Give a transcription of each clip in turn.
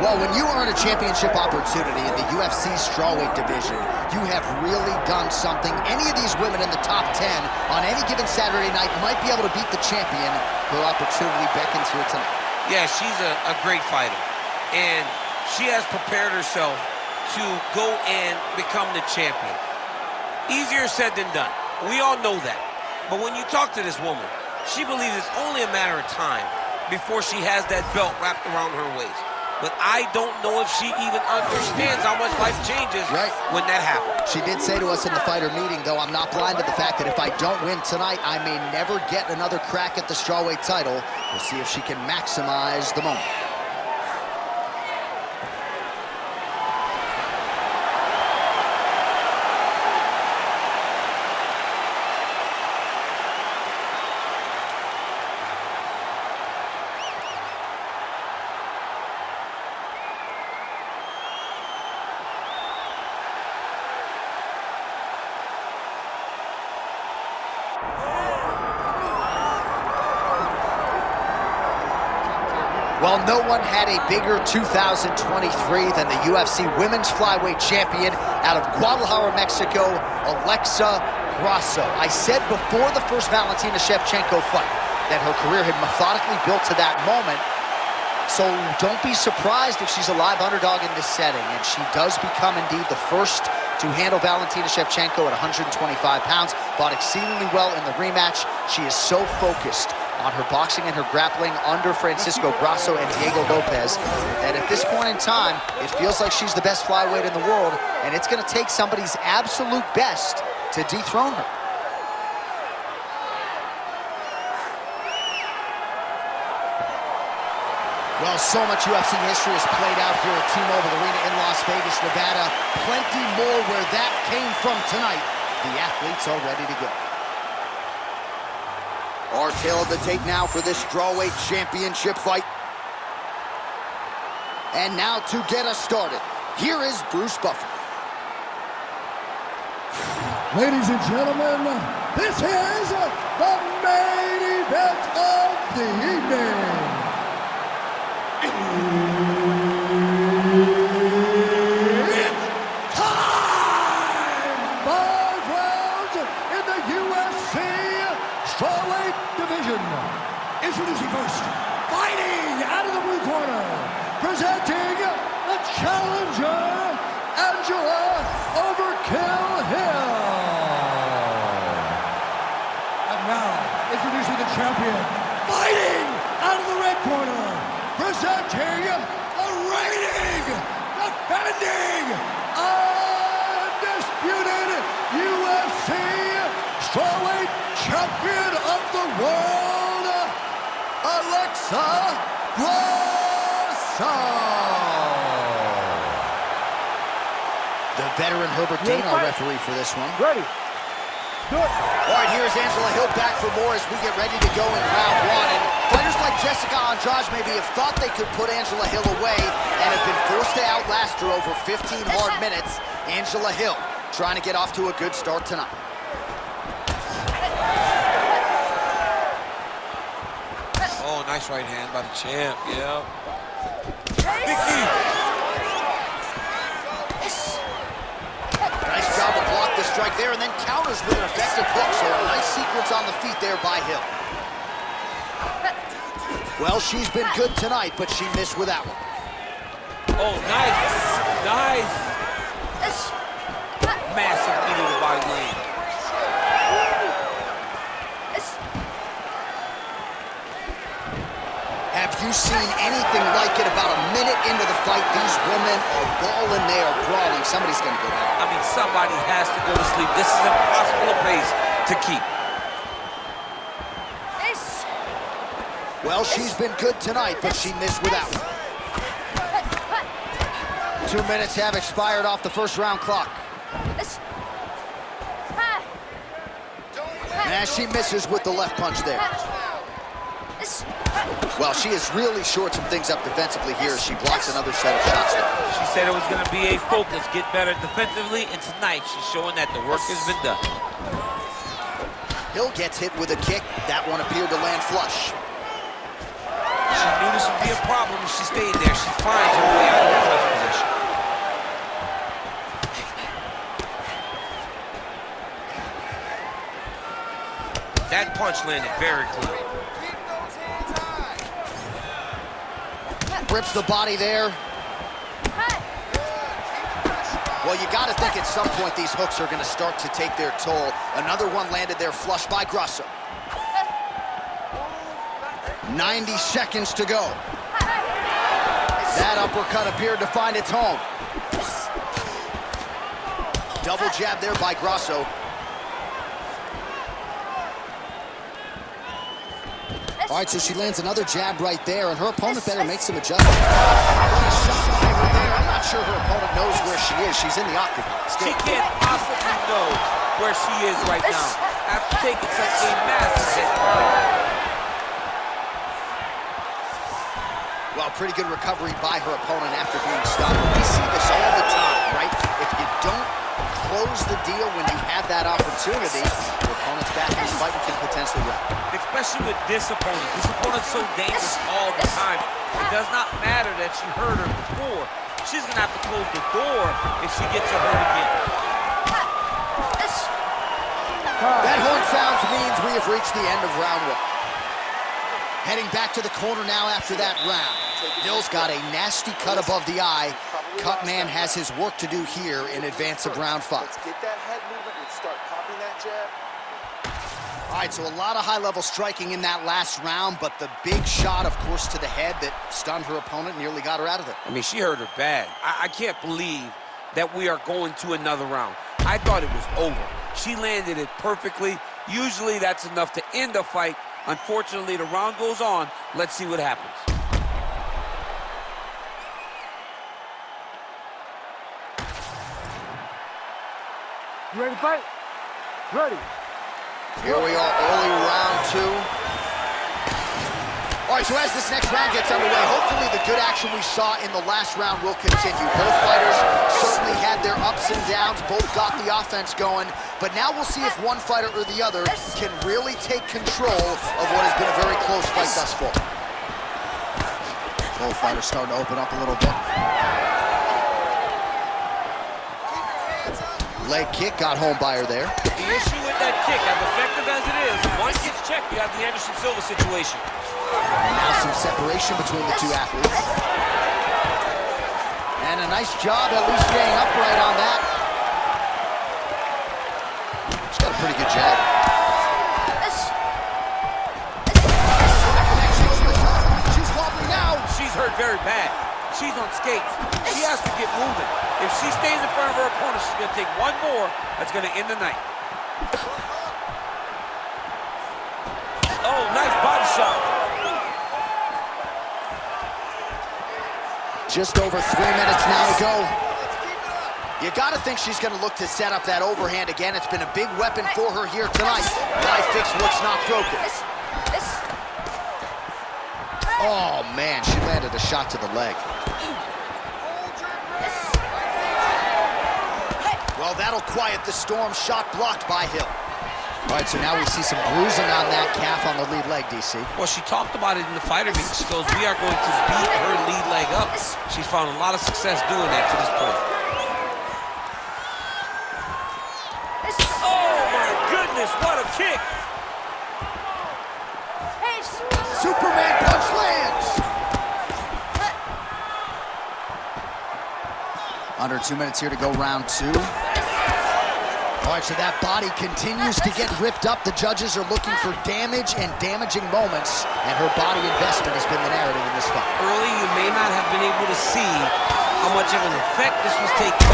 Well, when you earn a championship opportunity in the UFC strawweight division, you have really done something. Any of these women in the top 10 on any given Saturday night might be able to beat the champion. Her opportunity beckons here tonight. Yeah, she's a great fighter. And she has prepared herself to go and become the champion. Easier said than done. We all know that. But when you talk to this woman, she believes it's only a matter of time before she has that belt wrapped around her waist. But I don't know if she even understands how much life changes when that happens. She did say to us in the fighter meeting, though, I'm not blind to the fact that if I don't win tonight, I may never get another crack at the strawweight title. We'll see if she can maximize the moment. Well, no one had a bigger 2023 than the UFC Women's Flyweight Champion out of Guadalajara, Mexico, Alexa Grasso. I said before the first Valentina Shevchenko fight that her career had methodically built to that moment. So don't be surprised if she's a live underdog in this setting. And she does become indeed the first to handle Valentina Shevchenko at 125 pounds. Fought exceedingly well in the rematch. She is so focused on her boxing and her grappling under Francisco Grasso and Diego Lopez that at this point in time, it feels like she's the best flyweight in the world, and it's going to take somebody's absolute best to dethrone her. Well, so much UFC history has played out here at T-Mobile Arena in Las Vegas, Nevada. Plenty more where that came from tonight. The athletes are ready to go. Our tail of the tape now for this strawweight championship fight. And now to get us started, here is Bruce Buffer. Ladies and gentlemen, this is the main event of the evening. It's time! 5 rounds in the UFC strawweight division. Introducing first, fighting out of the blue corner, presenting the challenger, Angela Overkill Hill. And now, introducing the champion, fighting out of the red corner, presenting the reigning, defending, undisputed UFC strawweight champion of the world, Alexa Grasso. The veteran Herbert Dean, our referee for this one. Ready. Do it. All right, here's Angela Hill back for more as we get ready to go in round one. And fighters like Jessica Andrade maybe have thought they could put Angela Hill away and have been forced to outlast her over 15 hard minutes. Angela Hill trying to get off to a good start tonight. Oh, nice right hand by the champ, yeah. Nice job to block the strike there and then counters with an effective hook. So a nice sequence on the feet there by Hill. Well, she's been good tonight, but she missed with that one. Oh, nice. Nice. Massive knee to the body lane. Have you seen anything like it? About a minute into the fight, these women are balling, they are brawling. Somebody's gonna go down. I mean, somebody has to go to sleep. This is impossible a pace to keep. Well, she's been good tonight, but she missed with that one. 2 minutes have expired off the first round clock. And she misses with the left punch there. Well, she has really shored some things up defensively here as she blocks another set of shots there. She said it was going to be a focus, get better defensively, and tonight she's showing that the work has been done. Hill gets hit with a kick. That one appeared to land flush. She knew this would be a problem if she stayed there. She finds her way out. landed very clean. Rips the body there. Well, you got to think at some point these hooks are going to start to take their toll. Another one landed there flush by Grasso. 90 seconds to go. That uppercut appeared to find its home. Double jab there by Grasso. All right, so she lands another jab right there, and her opponent better make some adjustments. I'm not sure her opponent knows where she is. She's in the octagon. She can't possibly know where she is right now after taking such a massive hit. Well, pretty good recovery by her opponent after being stopped. We see this all the time, right? If you don't close the deal when you have that opportunity, your opponent's back in the fight and can potentially win. Especially with this opponent. This opponent's so dangerous all the time. It does not matter that she hurt her before. She's going to have to close the door if she gets her hurt again. That horn sounds means we have reached the end of round one. Heading back to the corner now after that round. Hill's got a nasty cut above the eye. Cutman has his work to do here in advance of round 5. Get that head movement and start popping that jab. All right, so a lot of high-level striking in that last round, but the big shot, of course, to the head that stunned her opponent, nearly got her out of there. I mean, she hurt her bad. I can't believe that we are going to another round. I thought it was over. She landed it perfectly. Usually that's enough to end a fight. Unfortunately, the round goes on. Let's see what happens. You ready to fight? Ready. Here we are, early round 2. All right, so as this next round gets underway, hopefully the good action we saw in the last round will continue. Both fighters certainly had their ups and downs, both got the offense going, but now we'll see if one fighter or the other can really take control of what has been a very close fight thus far. Both fighters starting to open up a little bit. Leg kick got home by her there. The issue with that kick, as effective as it is, once it's checked, you have the Anderson Silva situation. Now some separation between the two athletes. And a nice job at least staying upright on that. She's got a pretty good jab. She's wobbling now. She's hurt very bad. She's on skates. She has to get moving. If she stays in front of her opponent, she's going to take one more. That's going to end the night. Oh, nice body shot. Just over 3 minutes now to go. You got to think she's going to look to set up that overhand again. It's been a big weapon for her here tonight. Why fix what's not broken? Oh, man, she landed a shot to the leg. Well, that'll quiet the storm. Shot blocked by Hill. All right, so now we see some bruising on that calf on the lead leg, DC. Well, she talked about it in the fighter meeting. She goes, we are going to beat her lead leg up. She's found a lot of success doing that to this point. Oh, my goodness, what a kick. Superman punch lands. Under 2 minutes here to go, round 2. All right, so that body continues to get ripped up. The judges are looking for damage and damaging moments, and her body investment has been the narrative in this fight. Early, you may not have been able to see how much of an effect this was taking.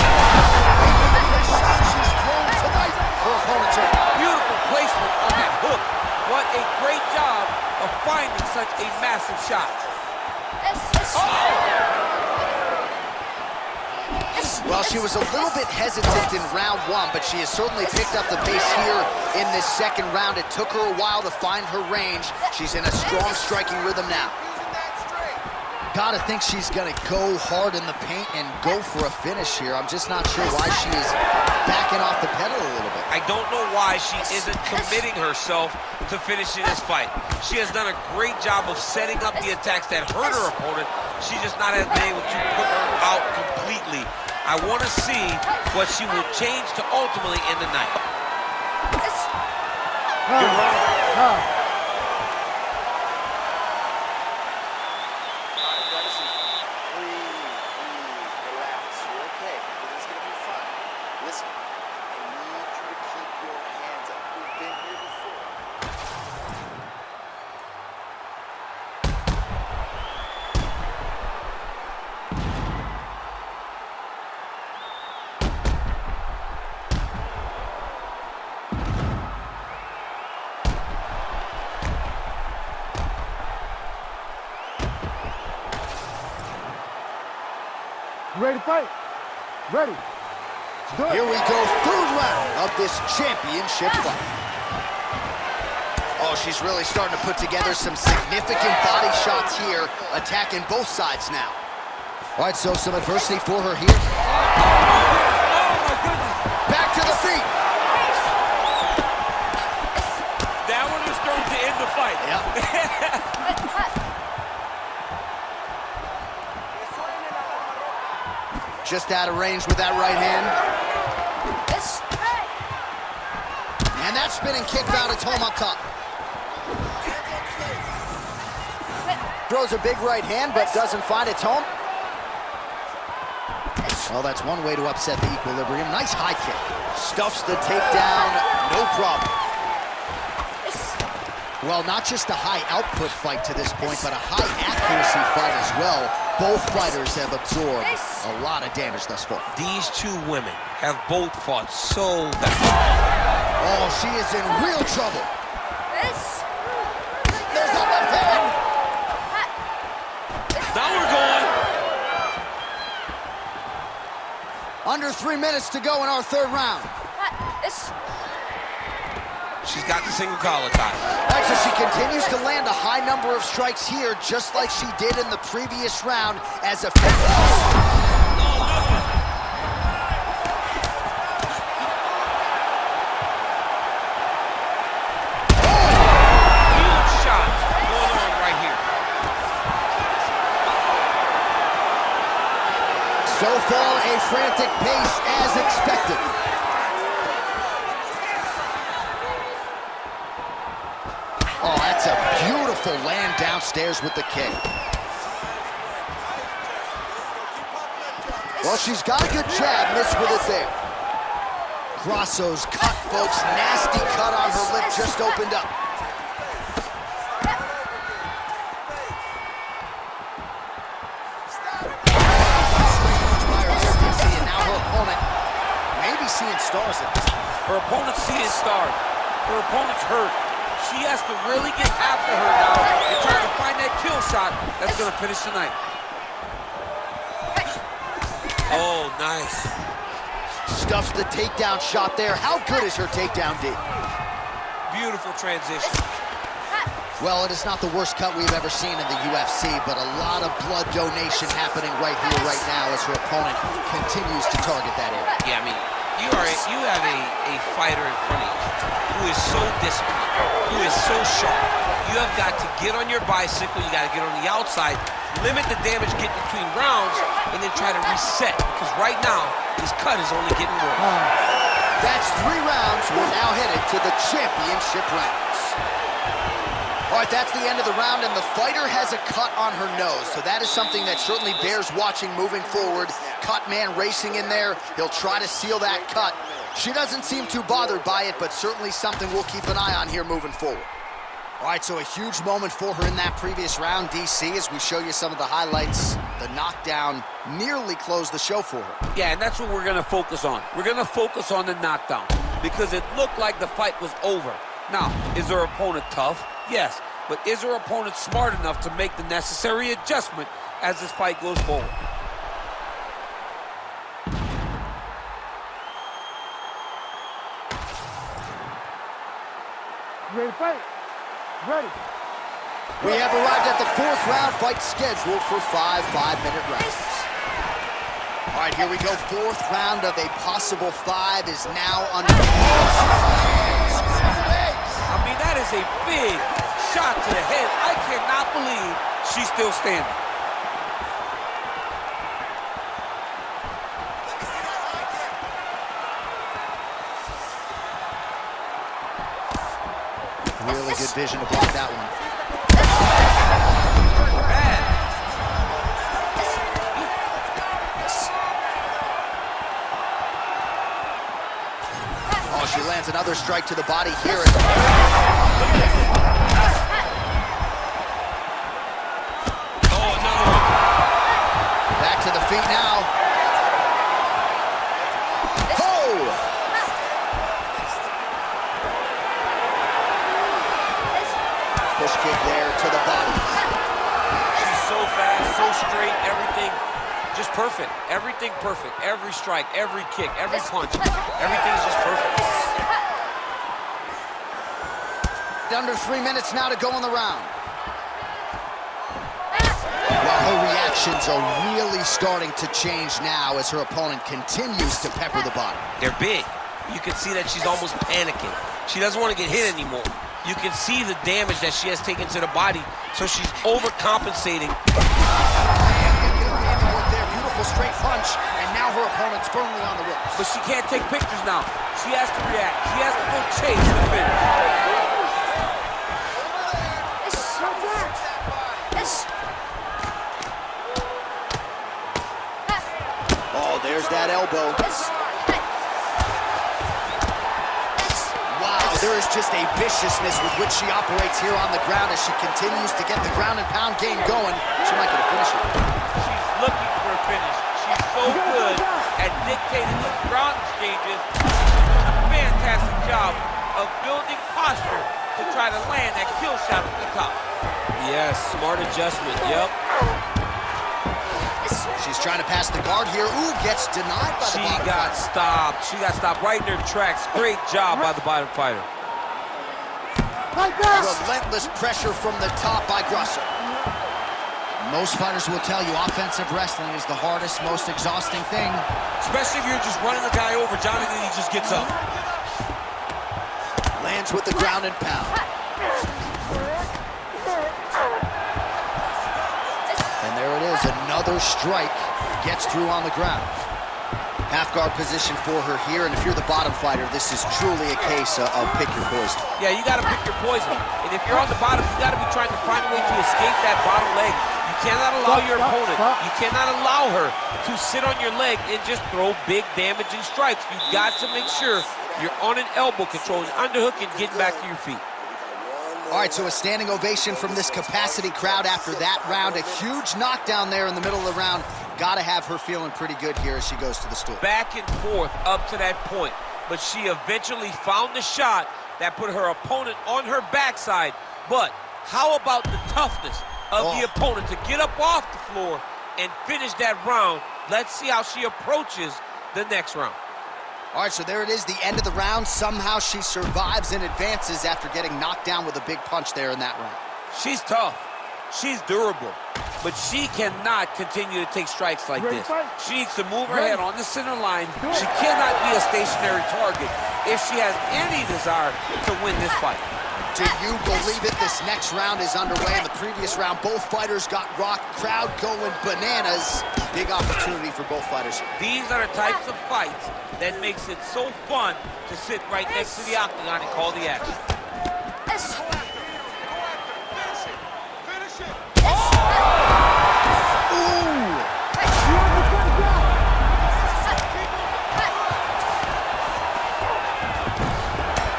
She's thrown tonight. Her opponent's hurt. Beautiful placement on that hook. What a great job of finding such a massive shot. Well, she was a little bit hesitant in round 1, but she has certainly picked up the pace here in this second round. It took her a while to find her range. She's in a strong striking rhythm now. Gotta think she's gonna go hard in the paint and go for a finish here. I'm just not sure why she is backing off the pedal a little bit. I don't know why she isn't committing herself to finishing this fight. She has done a great job of setting up the attacks that hurt her opponent. She just not has been able to put her out completely. I want to see what she will change to ultimately end the night. Good round. Ready to fight? Ready. Here we go, third round of this championship fight. Oh, she's really starting to put together some significant body shots here, attacking both sides now. All right, so some adversity for her here. Oh, my goodness. Back to the feet. That one was thrown to end the fight. Just out of range with that right hand. And that spinning kick found its home up top. Throws a big right hand, but doesn't find its home. Well, that's one way to upset the equilibrium. Nice high kick. Stuffs the takedown, no problem. Well, not just a high output fight to this point, but a high accuracy fight as well. Both fighters have absorbed a lot of damage thus far. These two women have both fought so bad. Oh, she is in real trouble. There's the left hand. Now we're going. Under 3 minutes to go in our third round. She's got the single collar tie. All right, so she continues to land a high number of strikes here, just like she did in the previous round as a... Huge shots going on right here. So far, a frantic pace as expected. Oh, that's a beautiful land downstairs with the kick. Well, she's got a good jab, missed with it there. Grasso's cut, folks. Nasty cut on her lip just opened up. And now her opponent maybe seeing stars at this point. Her opponent's seeing stars. Her opponent's hurt. She has to really get after her now and try to find that kill shot that's going to finish tonight. Oh, nice. Stuffs the takedown shot there. How good is her takedown, D? Beautiful transition. Well, it is not the worst cut we've ever seen in the UFC, but a lot of blood donation happening right here, right now, as her opponent continues to target that area. Yeah, I mean, you have a fighter in front of you who is so disciplined, who is so sharp. You have got to get on your bicycle, you got to get on the outside, limit the damage getting between rounds, and then try to reset, because right now, this cut is only getting worse. That's 3 rounds. We're now headed to the championship rounds. All right, that's the end of the round, and the fighter has a cut on her nose, so that is something that certainly bears watching moving forward. Cut man racing in there. He'll try to seal that cut. She doesn't seem too bothered by it, but certainly something we'll keep an eye on here moving forward. All right, so a huge moment for her in that previous round, DC, as we show you some of the highlights. The knockdown nearly closed the show for her. Yeah, and that's what we're going to focus on. We're going to focus on the knockdown because it looked like the fight was over. Now, is her opponent tough? Yes, but is her opponent smart enough to make the necessary adjustment as this fight goes forward? Ready to fight? Ready. We have arrived at the 4th round, fight scheduled for 5 5-minute rounds. All right, here we go. 4th round of a possible 5 is now under. I mean, that is a big shot to the head. I cannot believe she's still standing. Really good vision to block that one. Oh, she lands another strike to the body here. Oh, another one. Back to the feet now. Oh! Push kick there to the body. She's so fast, so straight, everything just perfect. Everything perfect. Every strike, every kick, every punch. Everything is just perfect. Under 3 minutes now to go in the round. Well, her reactions are really starting to change now as her opponent continues to pepper the body. They're big. You can see that she's almost panicking. She doesn't want to get hit anymore. You can see the damage that she has taken to the body, so she's overcompensating. Beautiful straight punch, and now her opponent's firmly on the ropes. But she can't take pictures now. She has to react. She has to go chase the finish. Oh, there's that elbow. Wow, there is just a viciousness with which she operates here on the ground as she continues to get the ground and pound game going. She might get a finish here. She's looking for a finish. She's so good at dictating the ground exchanges. She's doing a fantastic job of building posture to try to land that kill shot at the top. Yes, smart adjustment, yep. She's trying to pass the guard here. Ooh, gets denied by the bottom. She got stopped. She got stopped right in her tracks. Great job by the bottom fighter. Relentless pressure from the top by Grasso. Most fighters will tell you offensive wrestling is the hardest, most exhausting thing. Especially if you're just running the guy over. Johnny, then he just gets up. Lands with the ground and pound. And there it is, another strike. Gets through on the ground. Half guard position for her here, and if you're the bottom fighter, this is truly a case of pick your poison. Yeah, you gotta pick your poison. And if you're on the bottom, you gotta be trying to find a way to escape that bottom leg. You cannot allow your opponent, you cannot allow her to sit on your leg and just throw big damaging strikes. You got to make sure you're on an elbow control, an underhook, and getting back to your feet. All right, so a standing ovation from this capacity crowd after that round. A huge knockdown there in the middle of the round. Got to have her feeling pretty good here as she goes to the stool. Back and forth up to that point, but she eventually found the shot that put her opponent on her backside. But how about the toughness of the opponent to get up off the floor and finish that round? Let's see how she approaches the next round. All right, so there it is, the end of the round. Somehow she survives and advances after getting knocked down with a big punch there in that round. She's tough. She's durable. But she cannot continue to take strikes like this. She needs to move her head on the center line. She cannot be a stationary target if she has any desire to win this fight. Do you believe it? This next round is underway. In the previous round, both fighters got rocked. Crowd going bananas. Big opportunity for both fighters. These are the types of fights that makes it so fun to sit right next to the octagon and call the action.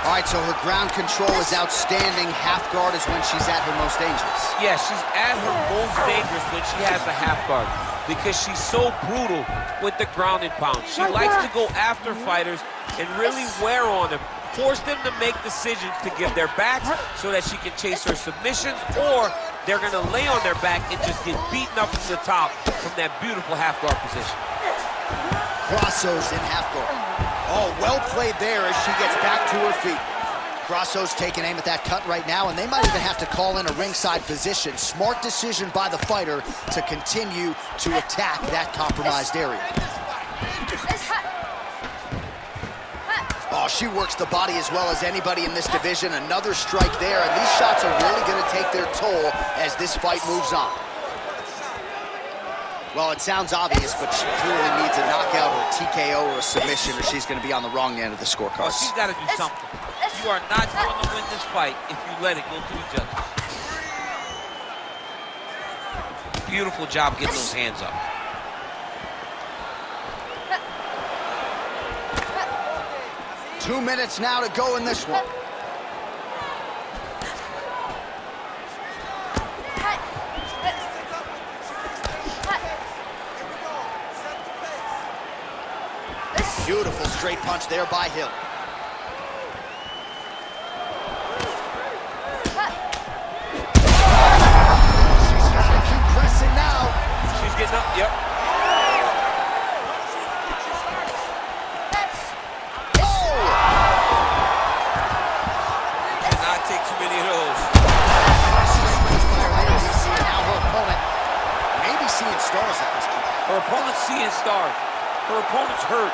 All right, so her ground control is outstanding. Half guard is when she's at her most dangerous. Yeah, she's at her most dangerous when she has the half guard because she's so brutal with the ground and pound. She likes to go after fighters and really wear on them, force them to make decisions to give their backs so that she can chase her submissions, or they're going to lay on their back and just get beaten up from the top from that beautiful half guard position. Grasso's in half guard. Oh, well played there as she gets back to her feet. Grasso's taking aim at that cut right now, and they might even have to call in a ringside physician. Smart decision by the fighter to continue to attack that compromised area. Oh, she works the body as well as anybody in this division. Another strike there, and these shots are really going to take their toll as this fight moves on. Well, it sounds obvious, but she clearly needs a knockout or a TKO or a submission, or she's going to be on the wrong end of the scorecard. Oh, she's got to do something. You are not going to win this fight if you let it go to the judges. Beautiful job getting those hands up. Two minutes now to go in this one. Beautiful straight punch there by Hill. She's got to keep pressing now. She's getting up, yep. Her opponent's seeing stars. Her opponent's hurt.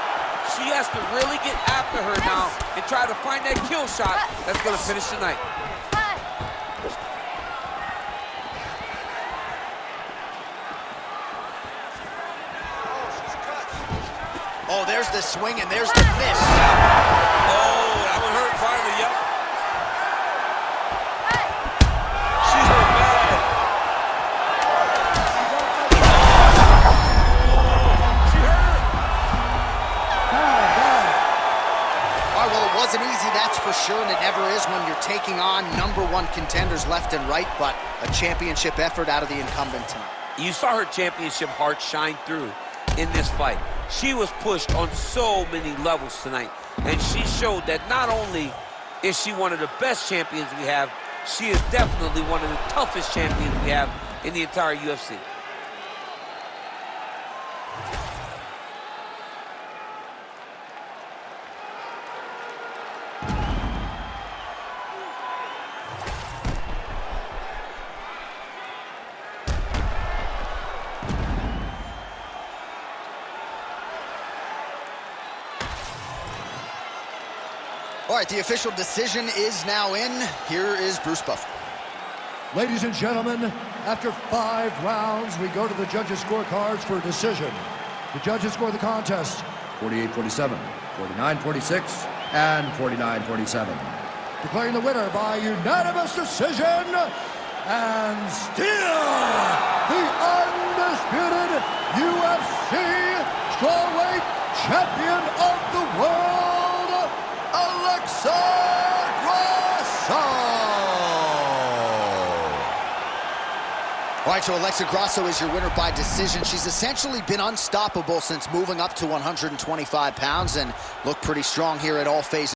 She has to really get after her now and try to find that kill shot that's going to finish the night. Oh, there's the swing and there's the miss. Oh, that one hurt finally, yep. She hurt bad. She hurt. All right, well, it wasn't easy, that's for sure, and it never is when you're taking on #1 contenders left and right, but a championship effort out of the incumbent tonight. You saw her championship heart shine through in this fight. She was pushed on so many levels tonight, and she showed that not only is she one of the best champions we have, she is definitely one of the toughest champions we have in the entire UFC. All right, the official decision is now in. Here is Bruce Buffer. Ladies and gentlemen, after 5 rounds, we go to the judges' scorecards for a decision. The judges score the contest 48-47, 49-46, and 49-47. Declaring the winner by unanimous decision, and still the undisputed UFC strawweight champion of the world, Grasso! All right, so Alexa Grasso is your winner by decision. She's essentially been unstoppable since moving up to 125 pounds and looked pretty strong here at all phases.